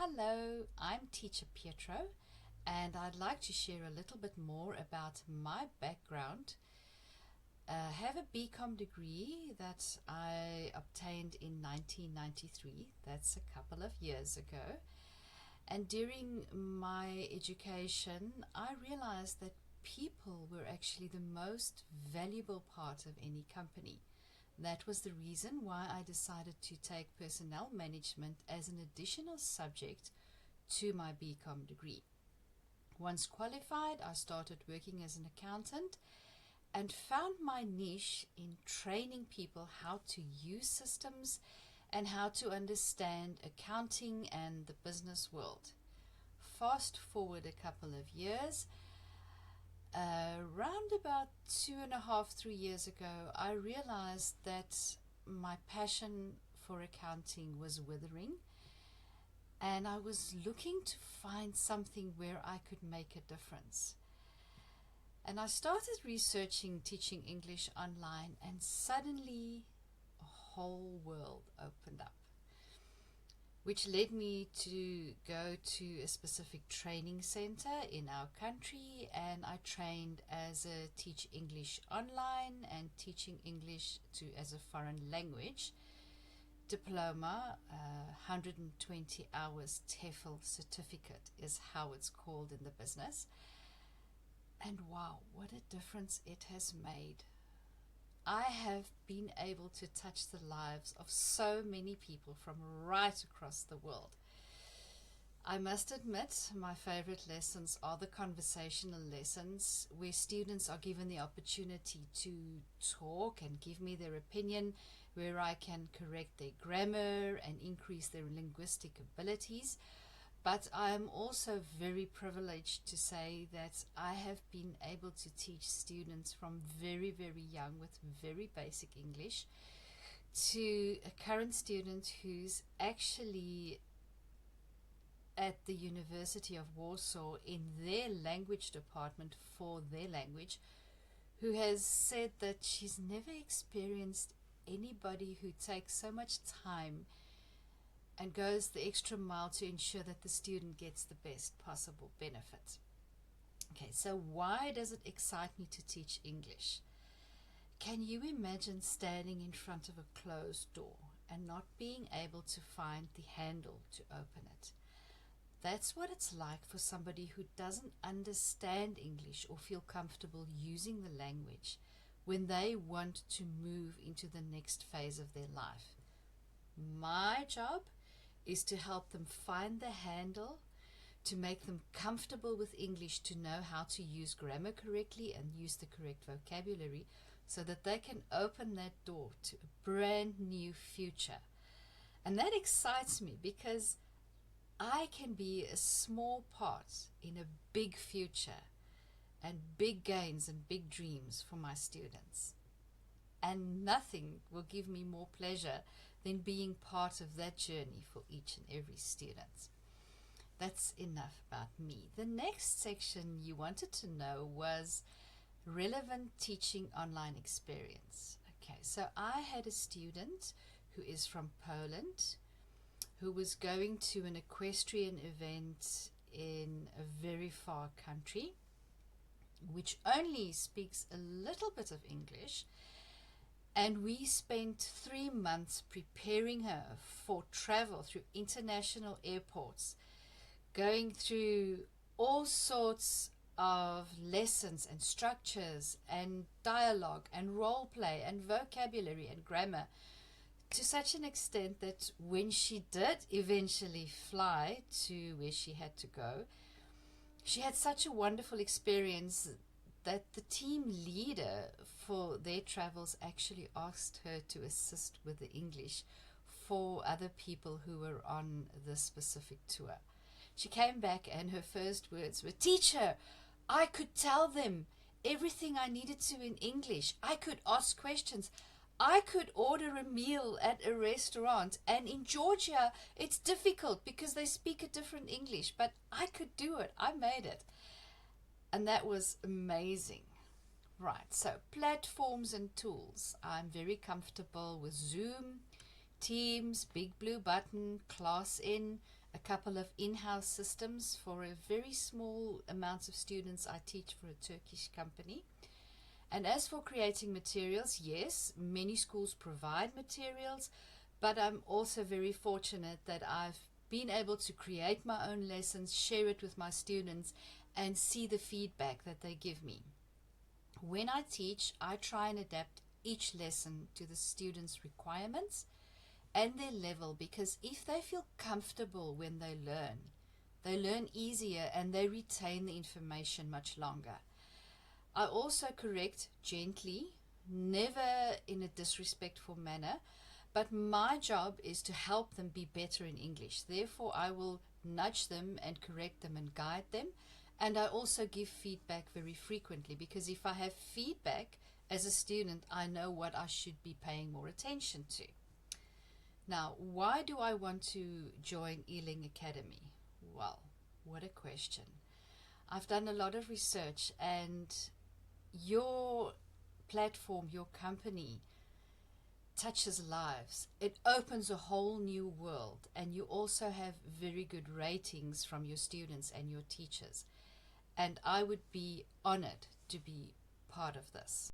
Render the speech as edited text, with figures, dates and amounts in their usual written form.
Hello, I'm Teacher Pietro, and I'd like to share a little bit more about my background. I have a BCom degree that I obtained in 1993. That's a couple of years ago. And during my education, I realized that people were actually the most valuable part of any company. That was the reason why I decided to take personnel management as an additional subject to my BCom degree. Once qualified, I started working as an accountant and found my niche in training people how to use systems and how to understand accounting and the business world. Fast forward a couple of years, around about 2.5, 3 years ago, I realized that my passion for accounting was withering, and I was looking to find something where I could make a difference. And I started researching teaching English online, and suddenly a whole world opened up, which led me to go to a specific training center in our country, and I trained as a Teach English Online and Teaching English as a foreign language diploma. 120 hours TEFL certificate is how it's called in the business. And wow, what a difference it has made. I have been able to touch the lives of so many people from right across the world. I must admit, my favorite lessons are the conversational lessons where students are given the opportunity to talk and give me their opinion, where I can correct their grammar and increase their linguistic abilities. But I am also very privileged to say that I have been able to teach students from very, very young with very basic English to a current student who's actually at the University of Warsaw in their language department for their language, who has said that she's never experienced anybody who takes so much time and goes the extra mile to ensure that the student gets the best possible benefit. Okay, so why does it excite me to teach English? Can you imagine standing in front of a closed door and not being able to find the handle to open it? That's what it's like for somebody who doesn't understand English or feel comfortable using the language when they want to move into the next phase of their life. My job is to help them find the handle, to make them comfortable with English, to know how to use grammar correctly and use the correct vocabulary so that they can open that door to a brand new future. And that excites me because I can be a small part in a big future and big gains and big dreams for my students. And nothing will give me more pleasure than being part of that journey for each and every student. That's enough about me. The next section you wanted to know was relevant teaching online experience. Okay, so I had a student who is from Poland who was going to an equestrian event in a very far country, which only speaks a little bit of English. And we spent 3 months preparing her for travel through international airports, going through all sorts of lessons and structures and dialogue and role play and vocabulary and grammar, to such an extent that when she did eventually fly to where she had to go, she had such a wonderful experience that the team leader for their travels actually asked her to assist with the English for other people who were on this specific tour. She came back and her first words were, "Teacher, I could tell them everything I needed to in English. I could ask questions. I could order a meal at a restaurant, and in Georgia it's difficult because they speak a different English, but I could do it. I made it." And that was amazing. Right, so platforms and tools. I'm very comfortable with Zoom, Teams, Big Blue Button, ClassIn, a couple of in-house systems for a very small amount of students I teach for a Turkish company. And as for creating materials, yes, many schools provide materials, but I'm also very fortunate that I've been able to create my own lessons, share it with my students, and see the feedback that they give me. When I teach, I try and adapt each lesson to the students' requirements and their level, because if they feel comfortable when they learn easier and they retain the information much longer. I also correct gently, never in a disrespectful manner, but my job is to help them be better in English. Therefore, I will nudge them and correct them and guide them. And I also give feedback very frequently, because if I have feedback as a student, I know what I should be paying more attention to. Now, why do I want to join Ileng Academy? Well, what a question. I've done a lot of research, and your platform, your company, touches lives. It opens a whole new world, and you also have very good ratings from your students and your teachers. And I would be honored to be part of this.